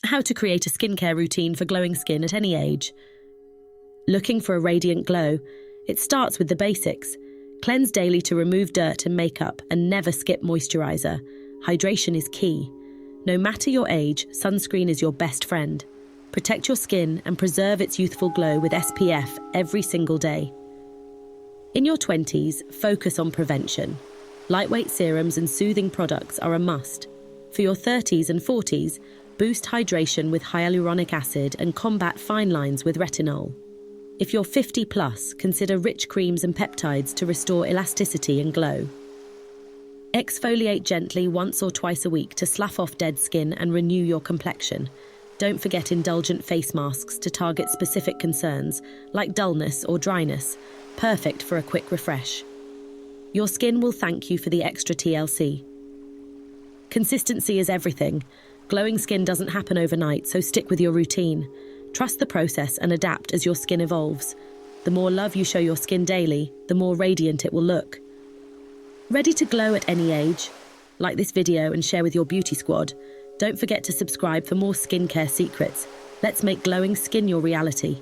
How to create a skincare routine for glowing skin at any age. Looking for a radiant glow? It starts with the basics. Cleanse daily to remove dirt and makeup, and never skip moisturizer. Hydration is key. No matter your age, sunscreen is your best friend. Protect your skin and preserve its youthful glow with SPF every single day. In your 20s, focus on prevention. Lightweight serums and soothing products are a must. For your 30s and 40s, boost hydration with hyaluronic acid and combat fine lines with retinol. If you're 50 plus, consider rich creams and peptides to restore elasticity and glow. Exfoliate gently once or twice a week to slough off dead skin and renew your complexion. Don't forget indulgent face masks to target specific concerns, like dullness or dryness, perfect for a quick refresh. Your skin will thank you for the extra TLC. Consistency is everything. Glowing skin doesn't happen overnight, so stick with your routine. Trust the process and adapt as your skin evolves. The more love you show your skin daily, the more radiant it will look. Ready to glow at any age? Like this video and share with your beauty squad. Don't forget to subscribe for more skincare secrets. Let's make glowing skin your reality.